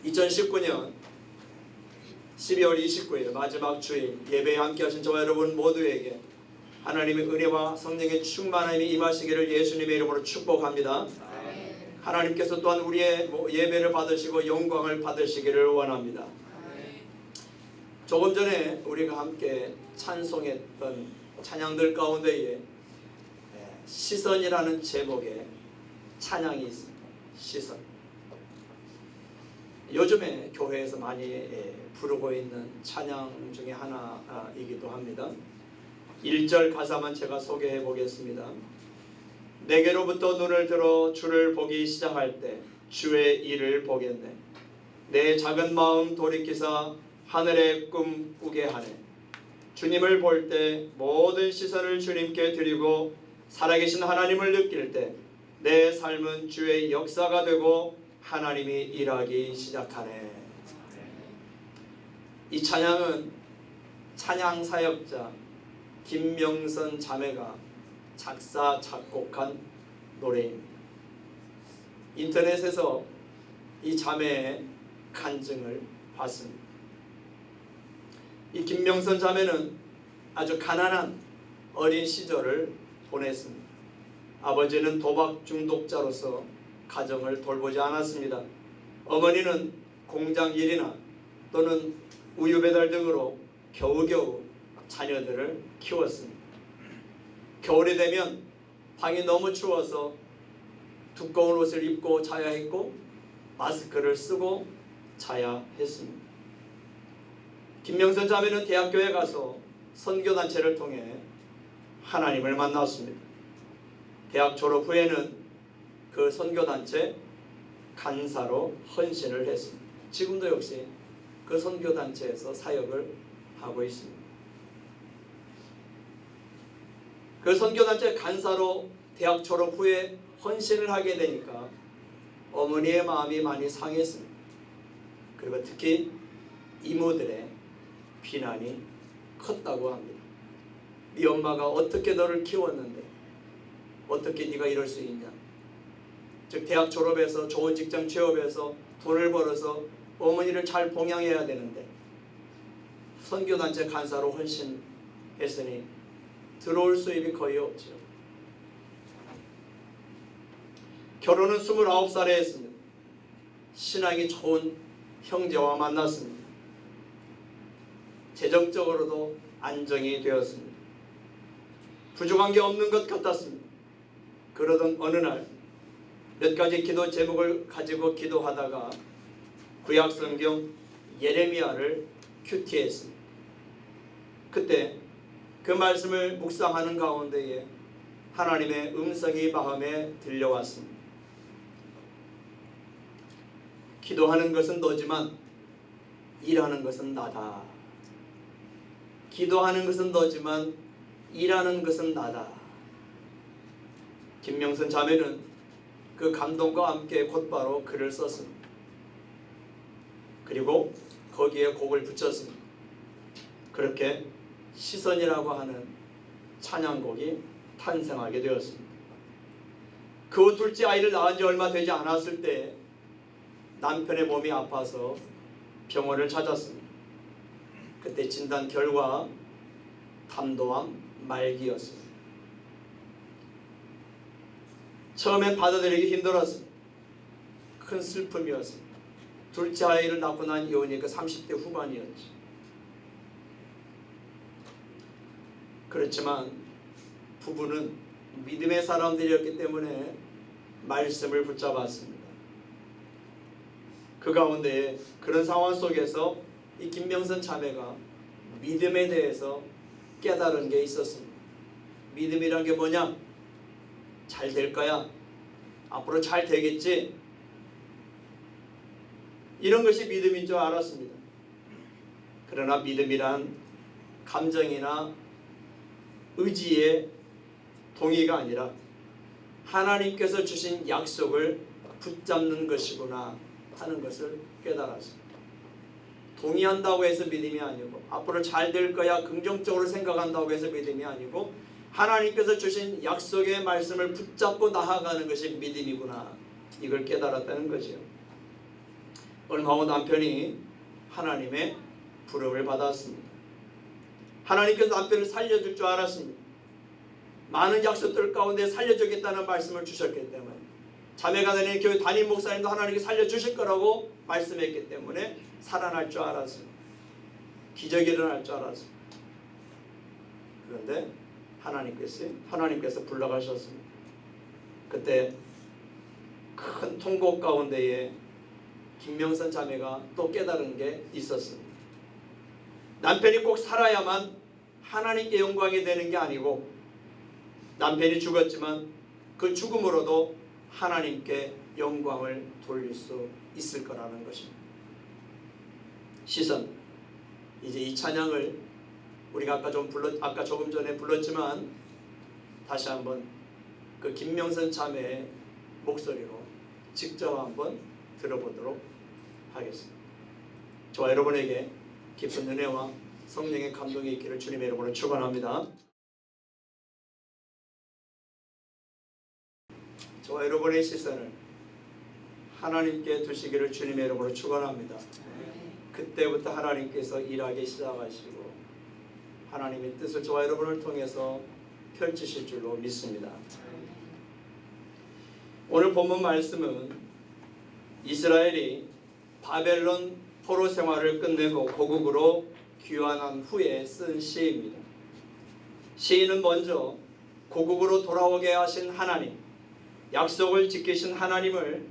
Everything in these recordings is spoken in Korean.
2019년 12월 29일 마지막 주일 예배에 함께하신 저와 여러분 모두에게 하나님의 은혜와 성령의 충만함이 임하시기를 예수님의 이름으로 축복합니다. 하나님께서 또한 우리의 예배를 받으시고 영광을 받으시기를 원합니다. 조금 전에 우리가 함께 찬송했던 찬양들 가운데에 시선이라는 제목의 찬양이 있습니다. 시선. 요즘에 교회에서 많이 부르고 있는 찬양 중에 하나이기도 합니다. 1절 가사만 제가 소개해 보겠습니다. 내게로부터 눈을 들어 주를 보기 시작할 때 주의 일을 보겠네. 내 작은 마음 돌이키사 하늘의 꿈 꾸게 하네. 주님을 볼 때 모든 시선을 주님께 드리고 살아계신 하나님을 느낄 때 내 삶은 주의 역사가 되고 하나님이 일하기 시작하네. 이 찬양은 찬양 사역자 김명선 자매가 작사 작곡한 노래입니다. 인터넷에서 이 자매의 간증을 봤습니다. 이 김명선 자매는 아주 가난한 어린 시절을 보냈습니다. 아버지는 도박 중독자로서 가정을 돌보지 않았습니다. 어머니는 공장 일이나 또는 우유 배달 등으로 겨우겨우 자녀들을 키웠습니다. 겨울이 되면 방이 너무 추워서 두꺼운 옷을 입고 자야 했고 마스크를 쓰고 자야 했습니다. 김명선 자매는 대학교에 가서 선교단체를 통해 하나님을 만났습니다. 대학 졸업 후에는 그 선교단체 간사로 헌신을 했습니다. 지금도 역시 그 선교단체에서 사역을 하고 있습니다. 그 선교단체 간사로 대학 졸업 후에 헌신을 하게 되니까 어머니의 마음이 많이 상했습니다. 그리고 특히 이모들의 비난이 컸다고 합니다. 네 엄마가 어떻게 너를 키웠는데 어떻게 네가 이럴 수 있냐. 즉 대학 졸업해서 좋은 직장 취업해서 돈을 벌어서 어머니를 잘 봉양해야 되는데 선교단체 간사로 헌신했으니 들어올 수입이 거의 없죠. 결혼은 29살에 했습니다. 신앙이 좋은 형제와 만났습니다. 재정적으로도 안정이 되었습니다. 부족한 게 없는 것 같았습니다. 그러던 어느 날 몇 가지 기도 제목을 가지고 기도하다가 구약성경 예레미야를 큐티했습니다. 그때 그 말씀을 묵상하는 가운데에 하나님의 음성이 마음에 들려왔습니다. 기도하는 것은 너지만 일하는 것은 나다. 기도하는 것은 너지만 일하는 것은 나다. 김명선 자매는 그 감동과 함께 곧바로 글을 썼습니다. 그리고 거기에 곡을 붙였습니다. 그렇게 시선이라고 하는 찬양곡이 탄생하게 되었습니다. 그 후 둘째 아이를 낳은 지 얼마 되지 않았을 때 남편의 몸이 아파서 병원을 찾았습니다. 그때 진단 결과 담도암 말기였습니다. 처음엔 받아들이기 힘들었습니다. 큰 슬픔이었습니다. 둘째 아이를 낳고 난 이후니까 30대 후반이었지. 그렇지만 부부는 믿음의 사람들이었기 때문에 말씀을 붙잡았습니다. 그 가운데 그런 상황 속에서 이 김명선 자매가 믿음에 대해서 깨달은 게 있었습니다. 믿음이란 게 뭐냐? 잘 될 거야. 앞으로 잘 되겠지. 이런 것이 믿음인 줄 알았습니다. 그러나 믿음이란 감정이나 의지의 동의가 아니라 하나님께서 주신 약속을 붙잡는 것이구나 하는 것을 깨달았습니다. 동의한다고 해서 믿음이 아니고 앞으로 잘 될 거야 긍정적으로 생각한다고 해서 믿음이 아니고 하나님께서 주신 약속의 말씀을 붙잡고 나아가는 것이 믿음이구나. 이걸 깨달았다는 거죠. 얼마 후 남편이 하나님의 부름을 받았습니다. 하나님께서 남편을 살려줄 줄 알았습니다. 많은 약속들 가운데 살려주겠다는 말씀을 주셨기 때문에, 자매가 되는 교회 담임 목사님도 하나님께 살려주실 거라고 말씀했기 때문에 살아날 줄 알았습니다. 기적이 일어날 줄 알았습니다. 그런데 하나님께서 불러가셨습니다. 그때 큰 통곡 가운데에 김명선 자매가 또 깨달은 게 있었습니다. 남편이 꼭 살아야만 하나님께 영광이 되는 게 아니고, 남편이 죽었지만 그 죽음으로도 하나님께 영광을 돌릴 수 있을 거라는 것입니다. 시선. 이제 이 찬양을 우리가 아까 조금 전에 불렀지만 다시 한번 그 김명선 자매의 목소리로 직접 한번 들어보도록 하겠습니다. 저와 여러분에게 깊은 은혜와 성령의 감동이 있기를 주님의 이름으로 축원합니다. 저와 여러분의 시선을 하나님께 두시기를 주님의 이름으로 축원합니다. 그때부터 하나님께서 일하기 시작하시고 하나님의 뜻을 저와 여러분을 통해서 펼치실 줄로 믿습니다. 오늘 본문 말씀은 이스라엘이 바벨론 포로 생활을 끝내고 고국으로 귀환한 후에 쓴 시입니다. 시인은 먼저 고국으로 돌아오게 하신 하나님, 약속을 지키신 하나님을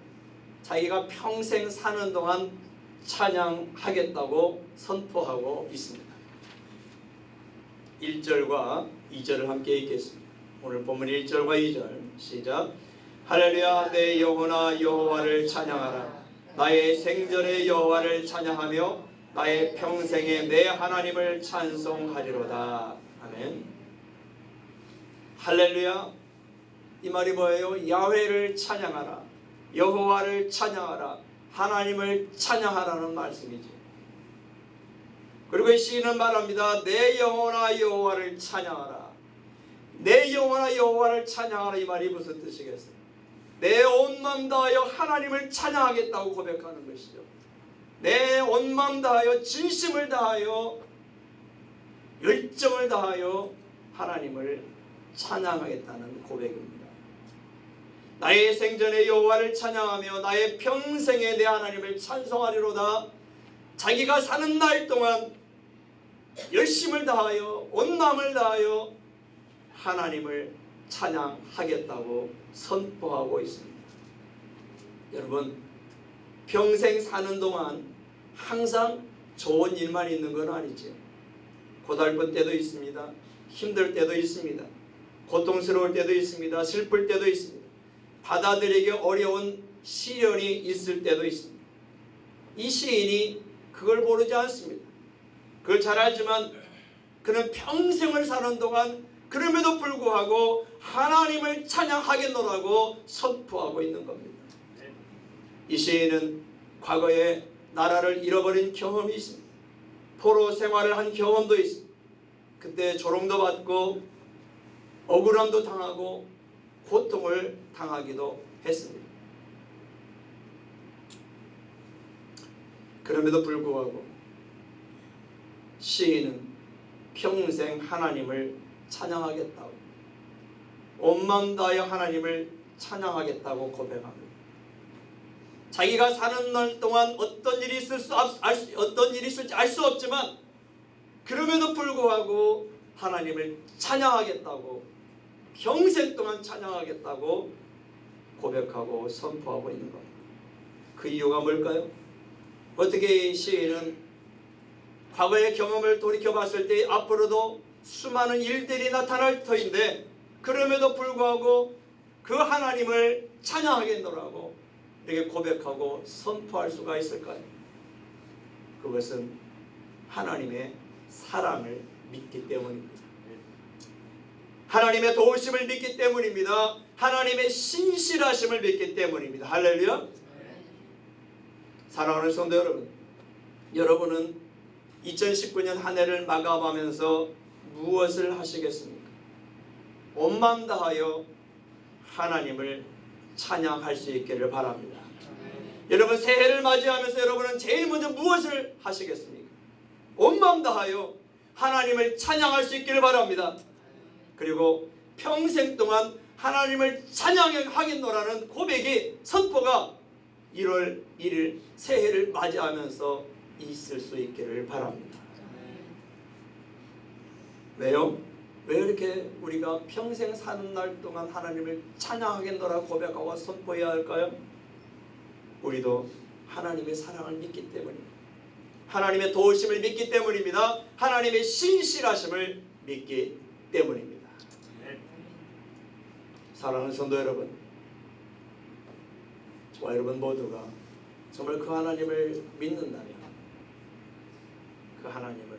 자기가 평생 사는 동안 찬양하겠다고 선포하고 있습니다. 1절과 2절을 함께 읽겠습니다. 오늘 본문 1절과 2절 시작. 할렐루야, 내 영혼아 여호와를 찬양하라. 나의 생전의 여호와를 찬양하며 나의 평생에 내 하나님을 찬송하리로다. 아멘. 할렐루야, 이 말이 뭐예요? 야훼를 찬양하라, 여호와를 찬양하라, 하나님을 찬양하라는 말씀이지. 그리고 이 시인은 말합니다. 내 영혼아 여호와를 찬양하라. 내 영혼아 여호와를 찬양하라. 이 말이 무슨 뜻이겠어요? 내 온 마음 다하여 하나님을 찬양하겠다고 고백하는 것이죠. 내 온 마음 다하여 진심을 다하여 열정을 다하여 하나님을 찬양하겠다는 고백입니다. 나의 생전에 여호와를 찬양하며 나의 평생에 내 하나님을 찬송하리로다. 자기가 사는 날 동안 열심을 다하여 온 마음을 다하여 하나님을 찬양하겠다고 선포하고 있습니다. 여러분, 평생 사는 동안 항상 좋은 일만 있는 건 아니죠. 고달픈 때도 있습니다. 힘들 때도 있습니다. 고통스러울 때도 있습니다. 슬플 때도 있습니다. 받아들이기 어려운 시련이 있을 때도 있습니다. 이 시인이 그걸 모르지 않습니다. 그걸 잘 알지만 그는 평생을 사는 동안 그럼에도 불구하고 하나님을 찬양하겠노라고 선포하고 있는 겁니다. 이 시인은 과거에 나라를 잃어버린 경험이 있습니다. 포로 생활을 한 경험도 있습니다. 그때 조롱도 받고 억울함도 당하고 고통을 당하기도 했습니다. 그럼에도 불구하고 시인은 평생 하나님을 찬양하겠다고, 온 마음 다하여 하나님을 찬양하겠다고 고백합니다. 자기가 사는 날 동안 어떤 일이 있을지 알 수 없지만 그럼에도 불구하고 하나님을 찬양하겠다고, 평생 동안 찬양하겠다고 고백하고 선포하고 있는 겁니다. 그 이유가 뭘까요? 어떻게 이 시인은 과거의 경험을 돌이켜봤을 때 앞으로도 수많은 일들이 나타날 터인데 그럼에도 불구하고 그 하나님을 찬양하겠노라고 이렇게 고백하고 선포할 수가 있을까요? 그것은 하나님의 사랑을 믿기 때문입니다. 하나님의 도우심을 믿기 때문입니다. 하나님의 신실하심을 믿기 때문입니다. 할렐루야. 사랑하는 성도 여러분, 여러분은 2019년 한 해를 마감하면서 무엇을 하시겠습니까? 온 마음 다하여 하나님을 찬양할 수 있기를 바랍니다. 여러분 새해를 맞이하면서 여러분은 제일 먼저 무엇을 하시겠습니까? 온 마음 다하여 하나님을 찬양할 수 있기를 바랍니다. 그리고 평생 동안 하나님을 찬양하겠노라는 고백이 선포가 1월 1일 새해를 맞이하면서 있을 수 있기를 바랍니다. 왜요? 왜 이렇게 우리가 평생 사는 날 동안 하나님을 찬양하겠노라 고백하고 선포해야 할까요? 우리도 하나님의 사랑을 믿기 때문입니다. 하나님의 도우심을 믿기 때문입니다. 하나님의 신실하심을 믿기 때문입니다. 사랑하는 성도 여러분, 저와 여러분 모두가 정말 그 하나님을 믿는다면 그 하나님을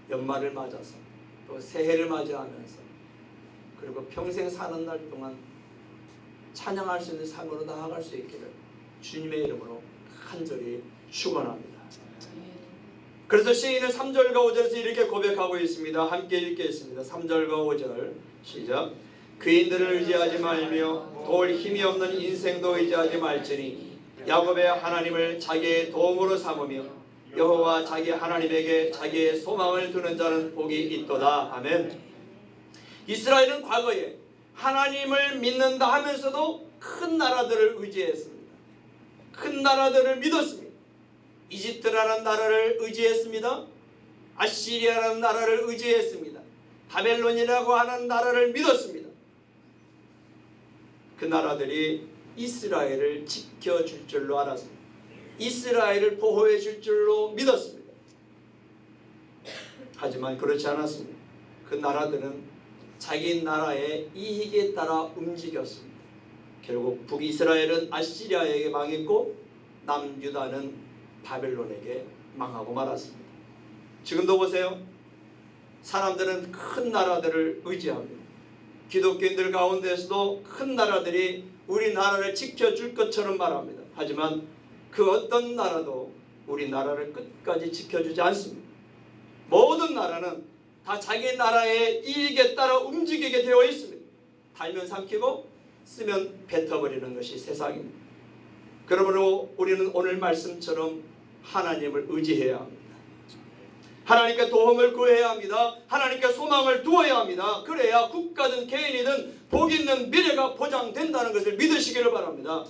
연말을 맞아서 또 새해를 맞이하면서 그리고 평생 사는 날 동안 찬양할 수 있는 삶으로 나아갈 수 있기를 주님의 이름으로 간절히 축원합니다. 그래서 시인은 3절과 5절에서 이렇게 고백하고 있습니다. 함께 읽겠습니다. 3절과 5절 시작. 그인들을 의지하지 말며 도울 힘이 없는 인생도 의지하지 말지니 야곱의 하나님을 자기의 도움으로 삼으며 여호와 자기 하나님에게 자기의 소망을 두는 자는 복이 있도다. 아멘. 이스라엘은 과거에 하나님을 믿는다 하면서도 큰 나라들을 의지했습니다. 큰 나라들을 믿었습니다. 이집트라는 나라를 의지했습니다. 아시리아라는 나라를 의지했습니다. 바벨론이라고 하는 나라를 믿었습니다. 그 나라들이 이스라엘을 지켜줄 줄로 알았습니다. 이스라엘을 보호해 줄 줄로 믿었습니다. 하지만 그렇지 않았습니다. 그 나라들은 자기 나라의 이익에 따라 움직였습니다. 결국 북이스라엘은 아시리아에게 망했고 남유다는 바벨론에게 망하고 말았습니다. 지금도 보세요. 사람들은 큰 나라들을 의지합니다. 기독교인들 가운데서도 큰 나라들이 우리나라를 지켜줄 것처럼 말합니다. 하지만 그 어떤 나라도 우리나라를 끝까지 지켜주지 않습니다. 모든 나라는 다 자기 나라의 이익에 따라 움직이게 되어 있습니다. 달면 삼키고 쓰면 뱉어버리는 것이 세상입니다. 그러므로 우리는 오늘 말씀처럼 하나님을 의지해야 합니다. 하나님께 도움을 구해야 합니다. 하나님께 소망을 두어야 합니다. 그래야 국가든 개인이든 복 있는 미래가 보장된다는 것을 믿으시기를 바랍니다.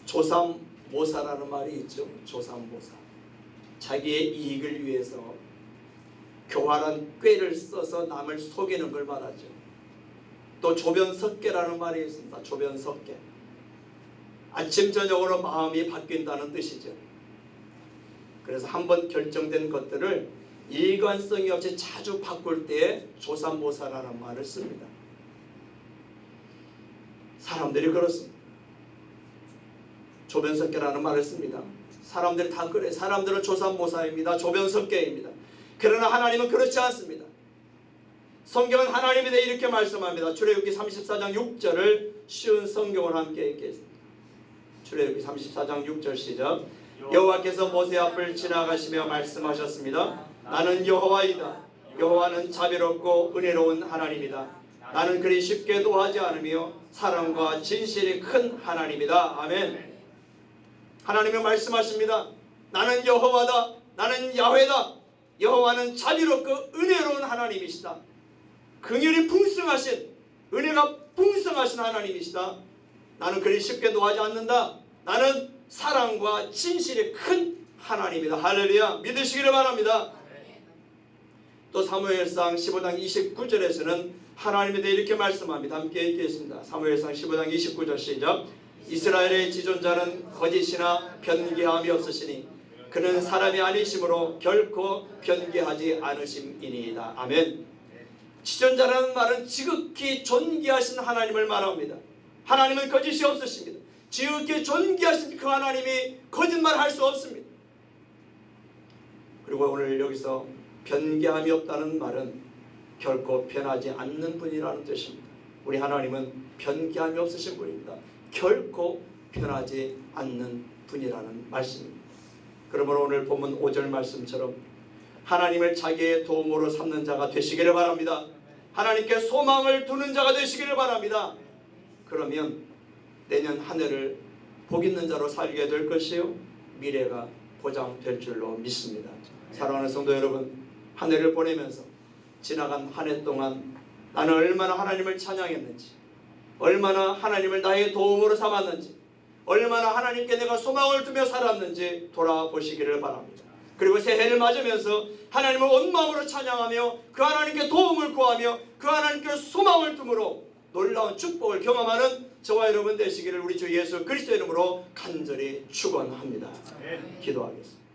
조삼모사라는 말이 있죠. 조삼모사. 자기의 이익을 위해서 교활한 꾀를 써서 남을 속이는 걸 말하죠. 또 조변석계라는 말이 있습니다. 조변석계. 아침 저녁으로 마음이 바뀐다는 뜻이죠. 그래서 한번 결정된 것들을 일관성이 없이 자주 바꿀 때에 조삼모사라는 말을 씁니다. 사람들이 그렇습니다. 조변석계라는 말을 씁니다. 사람들이 다 그래. 사람들은 조삼모사입니다. 조변석계입니다. 그러나 하나님은 그렇지 않습니다. 성경은 하나님에 대해 이렇게 말씀합니다. 출애굽기 34장 6절을 쉬운 성경을 함께 읽겠습니다. 출애굽기 34장 6절 시작. 여호와께서 모세 앞을 지나가시며 말씀하셨습니다. 나는 여호와이다. 여호와는 자비롭고 은혜로운 하나님이다. 나는 그리 쉽게 도하지 않으며 사랑과 진실이 큰 하나님이다. 아멘. 하나님은 말씀하십니다. 나는 여호와다. 나는 야훼다. 여호와는 자비롭고 은혜로운 하나님이시다. 긍휼이 풍성하신, 은혜가 풍성하신 하나님이시다. 나는 그리 쉽게 노하지 않는다. 나는 사랑과 진실이 큰 하나님이다. 할렐루야. 믿으시기를 바랍니다. 또 사무엘상 15장 29절에서는 하나님에 대해 이렇게 말씀합니다. 함께 읽겠습니다. 사무엘상 15장 29절 시작. 이스라엘의 지존자는 거짓이나 변개함이 없으시니 그는 사람이 아니심으로 결코 변개하지 않으심이니이다. 아멘. 지존자라는 말은 지극히 존귀하신 하나님을 말합니다. 하나님은 거짓이 없으십니다. 지극히 존귀하신 그 하나님이 거짓말할 수 없습니다. 그리고 오늘 여기서 변개함이 없다는 말은 결코 변하지 않는 분이라는 뜻입니다. 우리 하나님은 변개함이 없으신 분입니다. 결코 변하지 않는 분이라는 말씀입니다. 그러므로 오늘 본문 5절 말씀처럼 하나님을 자기의 도움으로 삼는 자가 되시기를 바랍니다. 하나님께 소망을 두는 자가 되시기를 바랍니다. 그러면 내년 한 해를 복 있는 자로 살게 될 것이요 미래가 보장될 줄로 믿습니다. 사랑하는 성도 여러분, 한 해를 보내면서 지나간 한 해 동안 나는 얼마나 하나님을 찬양했는지, 얼마나 하나님을 나의 도움으로 삼았는지, 얼마나 하나님께 내가 소망을 두며 살았는지 돌아보시기를 바랍니다. 그리고 새해를 맞으면서 하나님을 온 마음으로 찬양하며 그 하나님께 도움을 구하며 그 하나님께 소망을 둠으로 놀라운 축복을 경험하는 저와 여러분 되시기를 우리 주 예수 그리스도의 이름으로 간절히 축원합니다. 기도하겠습니다.